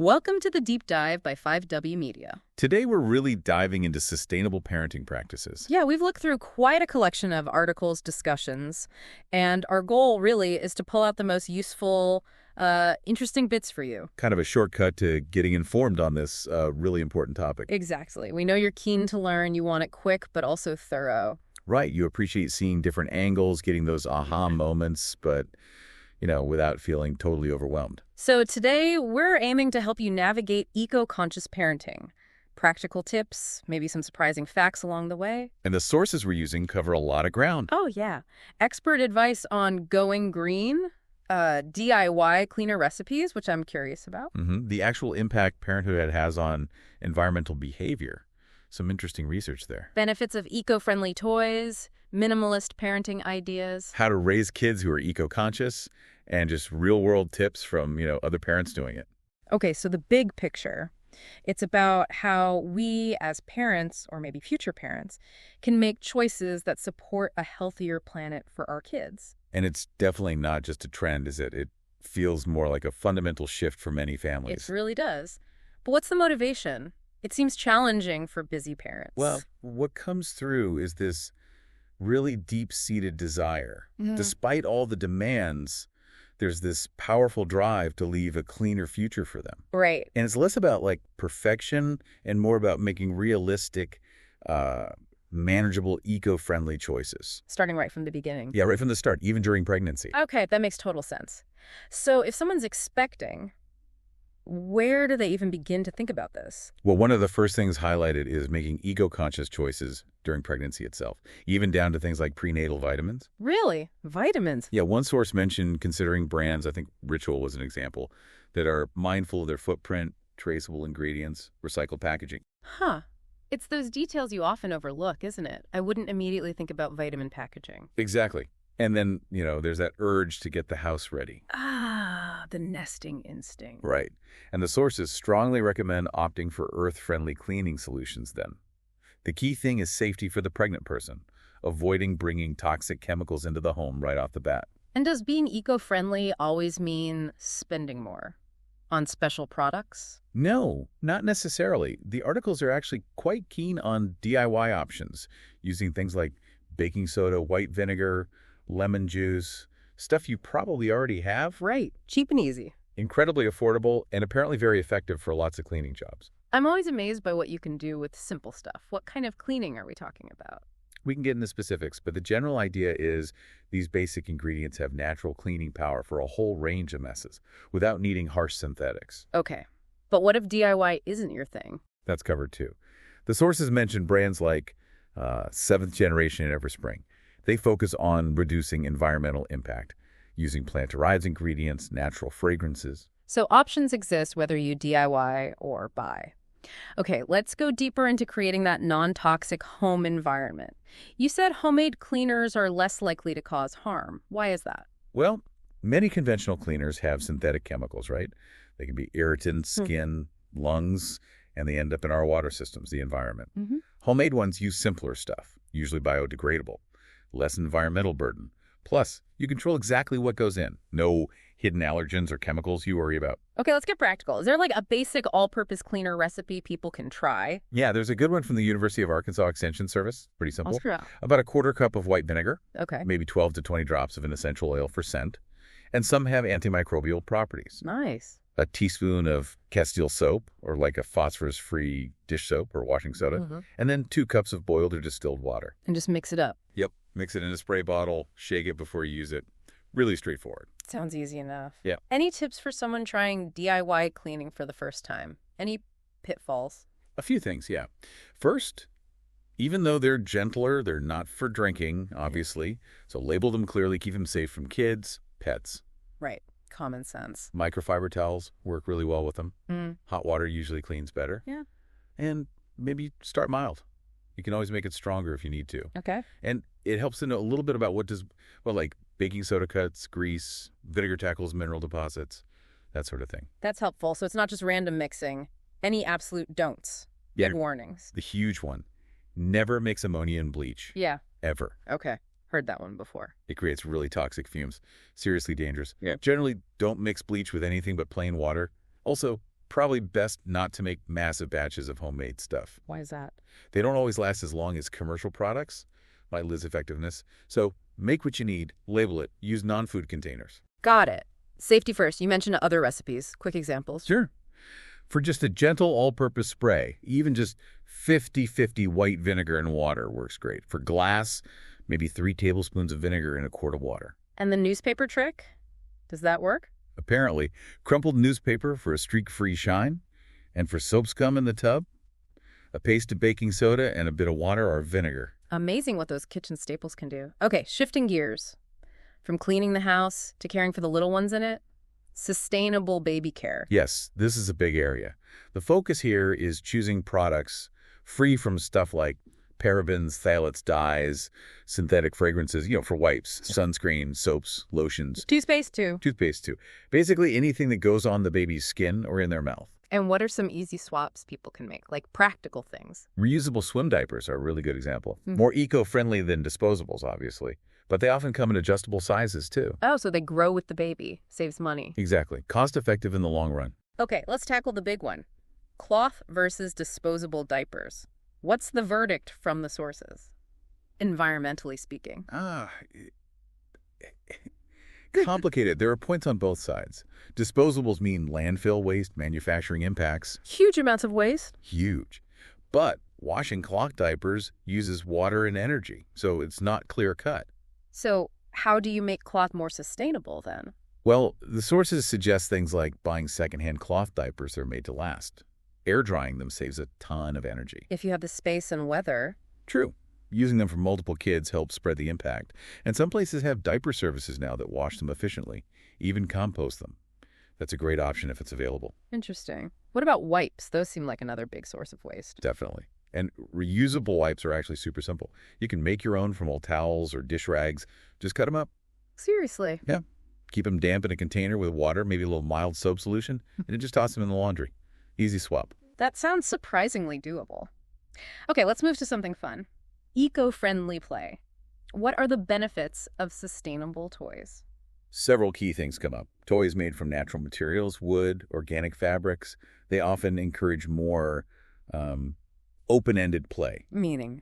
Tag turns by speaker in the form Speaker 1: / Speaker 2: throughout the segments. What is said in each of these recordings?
Speaker 1: Welcome to the Deep Dive by 5W Media.
Speaker 2: Today, we're really diving into sustainable parenting practices.
Speaker 1: Yeah, we've looked through quite a collection of articles, discussions, and our goal really is to pull out the most useful, interesting bits for you.
Speaker 2: Kind of a shortcut to getting informed on this really important topic.
Speaker 1: Exactly. We know you're keen to learn, you want it quick, but also thorough.
Speaker 2: Right, you appreciate seeing different angles, getting those aha moments, but, without feeling totally overwhelmed.
Speaker 1: So today, we're aiming to help you navigate eco-conscious parenting. Practical tips, maybe some surprising facts along the way.
Speaker 2: And the sources we're using cover a lot of ground.
Speaker 1: Oh, yeah. Expert advice on going green, DIY cleaner recipes, which I'm curious about.
Speaker 2: The actual impact parenthood has on environmental behavior. Some interesting research there.
Speaker 1: Benefits of eco-friendly toys, minimalist parenting ideas.
Speaker 2: How to raise kids who are eco-conscious, and just real-world tips from, other parents doing it.
Speaker 1: Okay, so the big picture. It's about how we as parents, or maybe future parents, can make choices that support a healthier planet for our kids.
Speaker 2: And it's definitely not just a trend, is it? It feels more like a fundamental shift for many families.
Speaker 1: It really does. But what's the motivation? It seems challenging for busy parents.
Speaker 2: Well, what comes through is this really deep-seated desire. Despite all the demands, there's this powerful drive to leave a cleaner future for them.
Speaker 1: Right.
Speaker 2: And it's less about, perfection and more about making realistic, manageable, eco-friendly choices.
Speaker 1: Starting right from the beginning.
Speaker 2: Yeah, right from the start, even during pregnancy.
Speaker 1: Okay, that makes total sense. So if someone's expecting, where do they even begin to think about this?
Speaker 2: Well, one of the first things highlighted is making eco-conscious choices during pregnancy itself, even down to things like prenatal vitamins.
Speaker 1: Really? Vitamins?
Speaker 2: Yeah, one source mentioned considering brands, I think Ritual was an example, that are mindful of their footprint, traceable ingredients, recycled packaging.
Speaker 1: Huh. It's those details you often overlook, isn't it? I wouldn't immediately think about vitamin packaging.
Speaker 2: Exactly. And then, there's that urge to get the house ready.
Speaker 1: Ah, the nesting instinct.
Speaker 2: Right. And the sources strongly recommend opting for earth-friendly cleaning solutions then. The key thing is safety for the pregnant person, avoiding bringing toxic chemicals into the home right off the bat.
Speaker 1: And does being eco-friendly always mean spending more on special products?
Speaker 2: No, not necessarily. The articles are actually quite keen on DIY options, using things like baking soda, white vinegar, lemon juice, stuff you probably already have.
Speaker 1: Right. Cheap and easy.
Speaker 2: Incredibly affordable and apparently very effective for lots of cleaning jobs.
Speaker 1: I'm always amazed by what you can do with simple stuff. What kind of cleaning are we talking about?
Speaker 2: We can get into specifics, but the general idea is these basic ingredients have natural cleaning power for a whole range of messes without needing harsh synthetics.
Speaker 1: Okay. But what if DIY isn't your thing?
Speaker 2: That's covered too. The sources mention brands like Seventh Generation and Everspring. They focus on reducing environmental impact, using plant-derived ingredients, natural fragrances.
Speaker 1: So options exist whether you DIY or buy. Okay, let's go deeper into creating that non-toxic home environment. You said homemade cleaners are less likely to cause harm. Why is that?
Speaker 2: Well, many conventional cleaners have synthetic chemicals, right? They can be irritants, skin, lungs, and they end up in our water systems, the environment. Homemade ones use simpler stuff, usually biodegradable, less environmental burden. Plus, you control exactly what goes in. No hidden allergens or chemicals you worry about.
Speaker 1: Okay, let's get practical. Is there a basic all-purpose cleaner recipe people can try?
Speaker 2: Yeah, there's a good one from the University of Arkansas Extension Service. Pretty simple.
Speaker 1: Austria.
Speaker 2: About a quarter cup of white vinegar.
Speaker 1: Okay.
Speaker 2: Maybe 12 to 20 drops of an essential oil for scent. And some have antimicrobial properties.
Speaker 1: Nice.
Speaker 2: A teaspoon of Castile soap, or like a phosphorus-free dish soap or washing soda. And then 2 cups of boiled or distilled water.
Speaker 1: And just mix it up.
Speaker 2: Yep. Mix it in a spray bottle, shake it before you use it. Really straightforward.
Speaker 1: Sounds easy enough.
Speaker 2: Yeah.
Speaker 1: Any tips for someone trying DIY cleaning for the first time? Any pitfalls?
Speaker 2: A few things, yeah. First, even though they're gentler, they're not for drinking, obviously. So label them clearly, keep them safe from kids, pets.
Speaker 1: Right. Common sense.
Speaker 2: Microfiber towels work really well with them. Hot water usually cleans better.
Speaker 1: Yeah.
Speaker 2: And maybe start mild. You can always make it stronger if you need to.
Speaker 1: Okay.
Speaker 2: And it helps to know a little bit about like baking soda cuts, grease, vinegar tackles, mineral deposits, that sort of thing.
Speaker 1: That's helpful. So it's not just random mixing. Any absolute don'ts.
Speaker 2: Yeah.
Speaker 1: Big warnings.
Speaker 2: The huge one. Never mix ammonia and bleach.
Speaker 1: Yeah.
Speaker 2: Ever.
Speaker 1: Okay. Heard that one before.
Speaker 2: It creates really toxic fumes. Seriously dangerous.
Speaker 1: Yeah.
Speaker 2: Generally, don't mix bleach with anything but plain water. Also, probably best not to make massive batches of homemade stuff.
Speaker 1: Why is that?
Speaker 2: They don't always last as long as commercial products, might lose effectiveness. So make what you need, label it, use non-food containers.
Speaker 1: Got it. Safety first. You mentioned other recipes. Quick examples.
Speaker 2: Sure. For just a gentle all-purpose spray, even just 50-50 white vinegar and water works great. For glass, maybe 3 tablespoons of vinegar in a quart of water.
Speaker 1: And the newspaper trick? Does that work?
Speaker 2: Apparently, crumpled newspaper for a streak-free shine, and for soap scum in the tub, a paste of baking soda and a bit of water or vinegar.
Speaker 1: Amazing what those kitchen staples can do. Okay, shifting gears. From cleaning the house to caring for the little ones in it, sustainable baby care.
Speaker 2: Yes, this is a big area. The focus here is choosing products free from stuff like parabens, phthalates, dyes, synthetic fragrances, for wipes, sunscreen, soaps, lotions.
Speaker 1: Toothpaste too.
Speaker 2: Toothpaste too. Basically anything that goes on the baby's skin or in their mouth.
Speaker 1: And what are some easy swaps people can make, like practical things?
Speaker 2: Reusable swim diapers are a really good example. More eco-friendly than disposables, obviously. But they often come in adjustable sizes, too.
Speaker 1: Oh, so they grow with the baby. Saves money.
Speaker 2: Exactly. Cost-effective in the long run.
Speaker 1: Okay, let's tackle the big one. Cloth versus disposable diapers. What's the verdict from the sources, environmentally speaking?
Speaker 2: Complicated. There are points on both sides. Disposables mean landfill waste, manufacturing impacts.
Speaker 1: Huge amounts of waste.
Speaker 2: Huge. But washing cloth diapers uses water and energy, so it's not clear-cut.
Speaker 1: So how do you make cloth more sustainable then?
Speaker 2: Well, the sources suggest things like buying secondhand cloth diapers that are made to last. Air drying them saves a ton of energy.
Speaker 1: If you have the space and weather.
Speaker 2: True. Using them for multiple kids helps spread the impact. And some places have diaper services now that wash them efficiently, even compost them. That's a great option if it's available.
Speaker 1: Interesting. What about wipes? Those seem like another big source of waste.
Speaker 2: Definitely. And reusable wipes are actually super simple. You can make your own from old towels or dish rags. Just cut them up.
Speaker 1: Seriously?
Speaker 2: Yeah. Keep them damp in a container with water, maybe a little mild soap solution, and then just toss them in the laundry. Easy swap.
Speaker 1: That sounds surprisingly doable. Okay, let's move to something fun. Eco-friendly play. What are the benefits of sustainable toys?
Speaker 2: Several key things come up. Toys made from natural materials, wood, organic fabrics. They often encourage more open-ended play.
Speaker 1: Meaning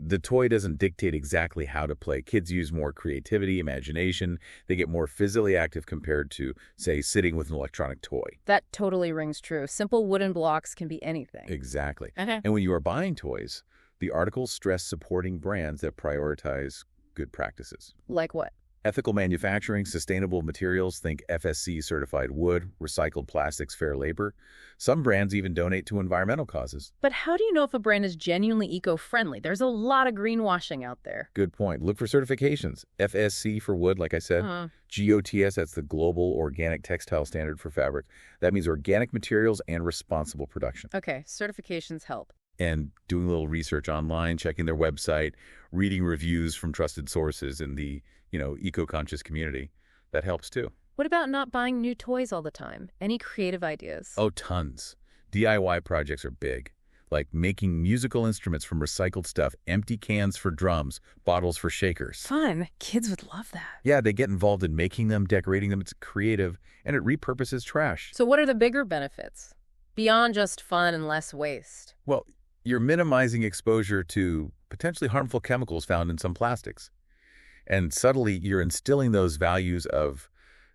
Speaker 2: the toy doesn't dictate exactly how to play. Kids use more creativity, imagination. They get more physically active compared to, say, sitting with an electronic toy.
Speaker 1: That totally rings true. Simple wooden blocks can be anything.
Speaker 2: Exactly.
Speaker 1: Okay.
Speaker 2: And when you are buying toys, the articles stress supporting brands that prioritize good practices.
Speaker 1: Like what?
Speaker 2: Ethical manufacturing, sustainable materials, think FSC certified wood, recycled plastics, fair labor. Some brands even donate to environmental causes.
Speaker 1: But how do you know if a brand is genuinely eco-friendly? There's a lot of greenwashing out there.
Speaker 2: Good point. Look for certifications. FSC for wood, like I said. GOTS, that's the Global Organic Textile Standard for fabric. That means organic materials and responsible production.
Speaker 1: Okay, certifications help.
Speaker 2: And doing a little research online, checking their website, reading reviews from trusted sources in the eco-conscious community. That helps too.
Speaker 1: What about not buying new toys all the time? Any creative ideas?
Speaker 2: Oh, tons. DIY projects are big, like making musical instruments from recycled stuff, empty cans for drums, bottles for shakers.
Speaker 1: Fun. Kids would love that.
Speaker 2: Yeah, they get involved in making them, decorating them. It's creative, and it repurposes trash.
Speaker 1: So what are the bigger benefits? Beyond just fun and less waste.
Speaker 2: Well, you're minimizing exposure to potentially harmful chemicals found in some plastics. And subtly, you're instilling those values of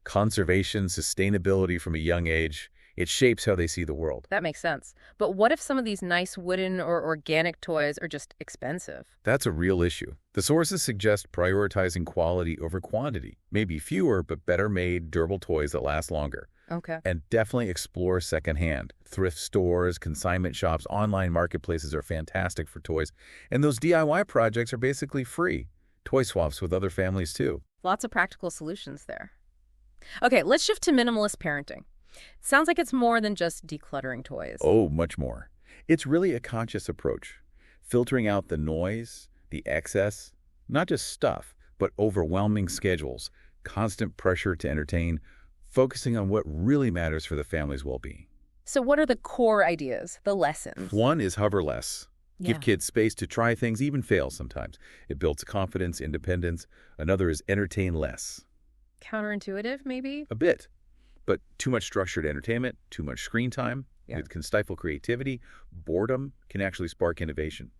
Speaker 2: conservation, sustainability from a young age. It shapes how they see the world.
Speaker 1: That makes sense. But what if some of these nice wooden or organic toys are just expensive?
Speaker 2: That's a real issue. The sources suggest prioritizing quality over quantity. Maybe fewer, but better made, durable toys that last longer.
Speaker 1: Okay.
Speaker 2: And definitely explore secondhand. Thrift stores, consignment shops, online marketplaces are fantastic for toys. And those DIY projects are basically free. Toy swaps with other families, too.
Speaker 1: Lots of practical solutions there. Okay, let's shift to minimalist parenting. Sounds like it's more than just decluttering toys.
Speaker 2: Oh, much more. It's really a conscious approach, filtering out the noise, the excess, not just stuff, but overwhelming schedules, constant pressure to entertain, focusing on what really matters for the family's well-being.
Speaker 1: So what are the core ideas, the lessons?
Speaker 2: One is hover less. Give
Speaker 1: Yeah.
Speaker 2: kids space to try things, even fail sometimes. It builds confidence, independence. Another is entertain less.
Speaker 1: Counterintuitive, maybe?
Speaker 2: A bit. But too much structured entertainment, too much screen time, it can stifle creativity. Boredom can actually spark innovation.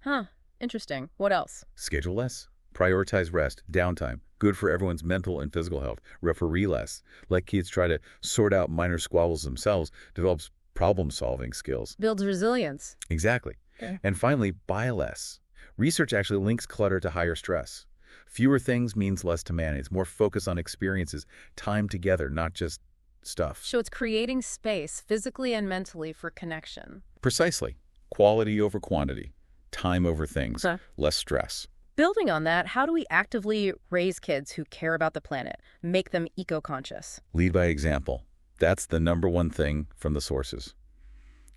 Speaker 1: Huh. Interesting. What else?
Speaker 2: Schedule less. Prioritize rest, downtime. Good for everyone's mental and physical health. Referee less. Let kids try to sort out minor squabbles themselves. Develops problem-solving skills.
Speaker 1: Builds resilience.
Speaker 2: Exactly.
Speaker 1: Okay.
Speaker 2: And finally, buy less. Research actually links clutter to higher stress. Fewer things means less to manage. More focus on experiences, time together, not just stuff.
Speaker 1: So it's creating space, physically and mentally, for connection.
Speaker 2: Precisely. Quality over quantity. Time over things.
Speaker 1: Okay.
Speaker 2: Less stress.
Speaker 1: Building on that, how do we actively raise kids who care about the planet, make them eco-conscious?
Speaker 2: Lead by example. That's the #1 thing from the sources.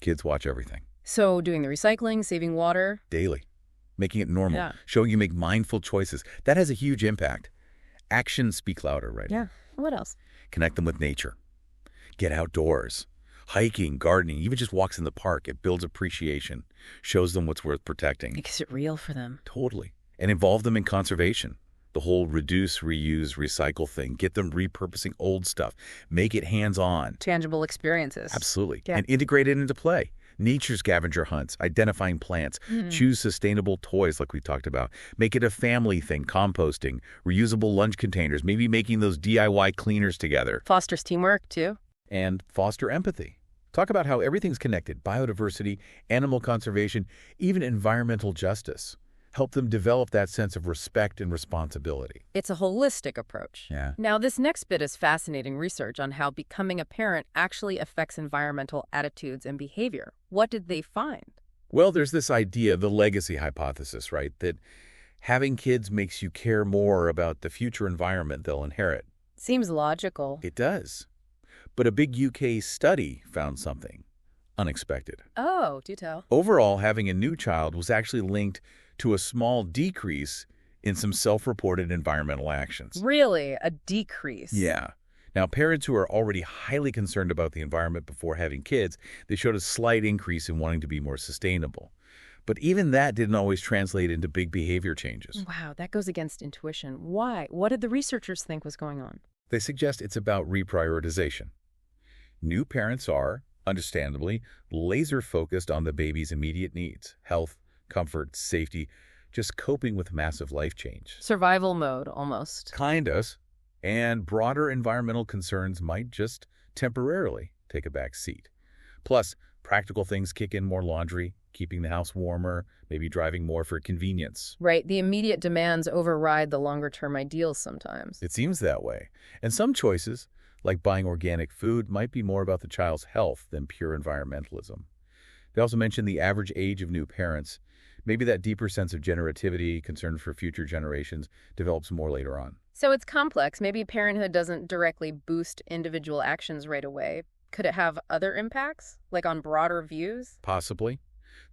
Speaker 2: Kids watch everything.
Speaker 1: So doing the recycling, saving water.
Speaker 2: Daily. Making it normal.
Speaker 1: Yeah.
Speaker 2: Showing you make mindful choices. That has a huge impact. Actions speak louder, right?
Speaker 1: Yeah. What else?
Speaker 2: Connect them with nature. Get outdoors. Hiking, gardening, even just walks in the park. It builds appreciation. Shows them what's worth protecting.
Speaker 1: Makes it real for them.
Speaker 2: Totally. And involve them in conservation. The whole reduce, reuse, recycle thing. Get them repurposing old stuff. Make it hands-on.
Speaker 1: Tangible experiences.
Speaker 2: Absolutely.
Speaker 1: Yeah.
Speaker 2: And integrate it into play. Nature scavenger hunts, identifying plants, choose sustainable toys like we talked about. Make it a family thing, composting, reusable lunch containers, maybe making those DIY cleaners together.
Speaker 1: Fosters teamwork, too.
Speaker 2: And foster empathy. Talk about how everything's connected, biodiversity, animal conservation, even environmental justice. Help them develop that sense of respect and responsibility.
Speaker 1: It's a holistic approach.
Speaker 2: Yeah.
Speaker 1: Now, this next bit is fascinating research on how becoming a parent actually affects environmental attitudes and behavior. What did they find?
Speaker 2: Well, there's this idea, the legacy hypothesis, right, that having kids makes you care more about the future environment they'll inherit.
Speaker 1: Seems logical.
Speaker 2: It does. But a big UK study found something unexpected.
Speaker 1: Oh, do tell.
Speaker 2: Overall, having a new child was actually linked to a small decrease in some self-reported environmental actions.
Speaker 1: Really? A decrease?
Speaker 2: Yeah. Now, parents who are already highly concerned about the environment before having kids, they showed a slight increase in wanting to be more sustainable. But even that didn't always translate into big behavior changes.
Speaker 1: Wow, that goes against intuition. Why? What did the researchers think was going on?
Speaker 2: They suggest it's about reprioritization. New parents are, understandably, laser-focused on the baby's immediate needs, health, comfort, safety, just coping with massive life change.
Speaker 1: Survival mode, almost.
Speaker 2: Kinda. And broader environmental concerns might just temporarily take a back seat. Plus, practical things kick in: more laundry, keeping the house warmer, maybe driving more for convenience.
Speaker 1: Right, the immediate demands override the longer-term ideals sometimes.
Speaker 2: It seems that way. And some choices, like buying organic food, might be more about the child's health than pure environmentalism. They also mentioned the average age of new parents. Maybe that deeper sense of generativity, concern for future generations, develops more later on.
Speaker 1: So it's complex. Maybe parenthood doesn't directly boost individual actions right away. Could it have other impacts, like on broader views?
Speaker 2: Possibly.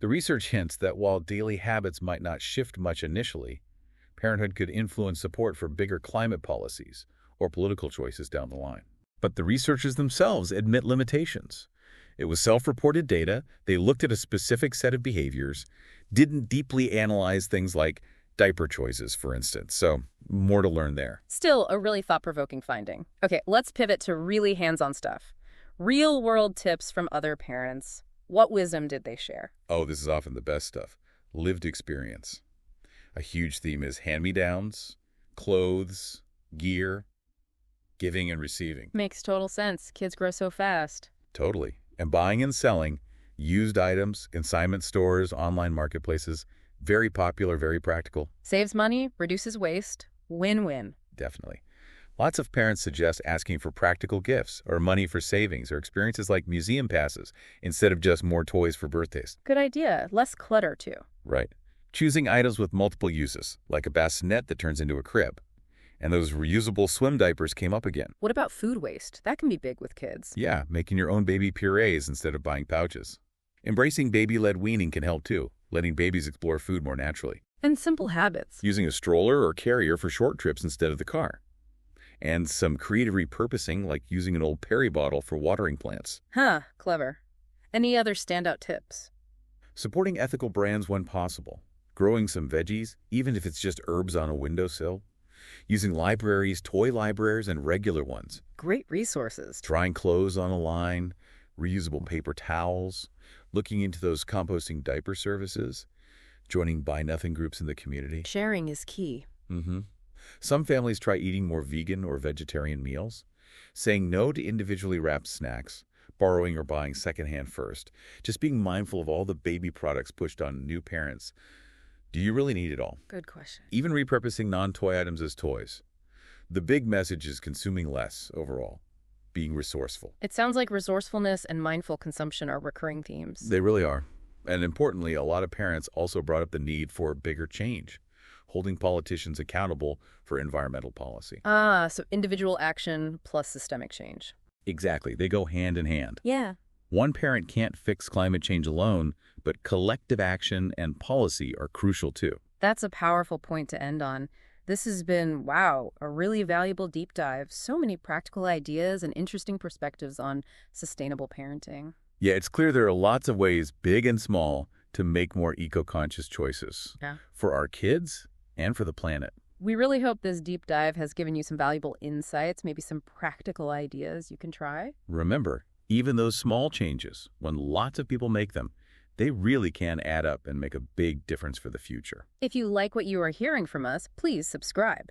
Speaker 2: The research hints that while daily habits might not shift much initially, parenthood could influence support for bigger climate policies or political choices down the line. But the researchers themselves admit limitations. It was self-reported data. They looked at a specific set of behaviors, didn't deeply analyze things like diaper choices, for instance. So more to learn there.
Speaker 1: Still a really thought-provoking finding. Okay, let's pivot to really hands-on stuff. Real-world tips from other parents. What wisdom did they share?
Speaker 2: Oh, this is often the best stuff. Lived experience. A huge theme is hand-me-downs, clothes, gear, giving and receiving.
Speaker 1: Makes total sense. Kids grow so fast.
Speaker 2: Totally. And buying and selling used items, consignment stores, online marketplaces, very popular, very practical.
Speaker 1: Saves money, reduces waste. Win-win.
Speaker 2: Definitely. Lots of parents suggest asking for practical gifts or money for savings or experiences like museum passes instead of just more toys for birthdays.
Speaker 1: Good idea. Less clutter, too.
Speaker 2: Right. Choosing items with multiple uses, like a bassinet that turns into a crib. And those reusable swim diapers came up again.
Speaker 1: What about food waste? That can be big with kids.
Speaker 2: Yeah, making your own baby purees instead of buying pouches. Embracing baby-led weaning can help too, letting babies explore food more naturally.
Speaker 1: And simple habits.
Speaker 2: Using a stroller or carrier for short trips instead of the car. And some creative repurposing, like using an old Perry bottle for watering plants.
Speaker 1: Huh, clever. Any other standout tips?
Speaker 2: Supporting ethical brands when possible. Growing some veggies, even if it's just herbs on a windowsill. Using libraries, toy libraries, and regular ones.
Speaker 1: great resources.
Speaker 2: Drying clothes on a line, reusable paper towels, looking into those composting diaper services, joining Buy Nothing groups in the community.
Speaker 1: Sharing is key.
Speaker 2: Some families try eating more vegan or vegetarian meals, saying no to individually wrapped snacks, borrowing or buying secondhand first, just being mindful of all the baby products pushed on new parents. Do you really need it all?
Speaker 1: Good question.
Speaker 2: Even repurposing non-toy items as toys. The big message is consuming less overall, being resourceful.
Speaker 1: It sounds like resourcefulness and mindful consumption are recurring themes.
Speaker 2: They really are. And importantly, a lot of parents also brought up the need for bigger change, holding politicians accountable for environmental policy.
Speaker 1: So individual action plus systemic change.
Speaker 2: Exactly. They go hand in hand.
Speaker 1: Yeah.
Speaker 2: One parent can't fix climate change alone, but collective action and policy are crucial too.
Speaker 1: That's a powerful point to end on. This has been, wow, a really valuable deep dive. So many practical ideas and interesting perspectives on sustainable parenting.
Speaker 2: Yeah, it's clear there are lots of ways, big and small, to make more eco-conscious choices.
Speaker 1: Yeah.
Speaker 2: For our kids and for the planet.
Speaker 1: We really hope this deep dive has given you some valuable insights, maybe some practical ideas you can try.
Speaker 2: Remember, even those small changes, when lots of people make them, they really can add up and make a big difference for the future.
Speaker 1: If you like what you are hearing from us, please subscribe.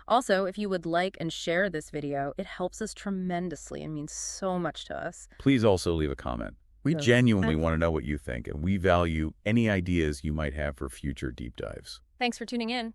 Speaker 1: Also, if you would like and share this video, it helps us tremendously and means so much to us.
Speaker 2: Please also leave a comment. We genuinely want to know what you think, and we value any ideas you might have for future deep dives.
Speaker 1: Thanks for tuning in.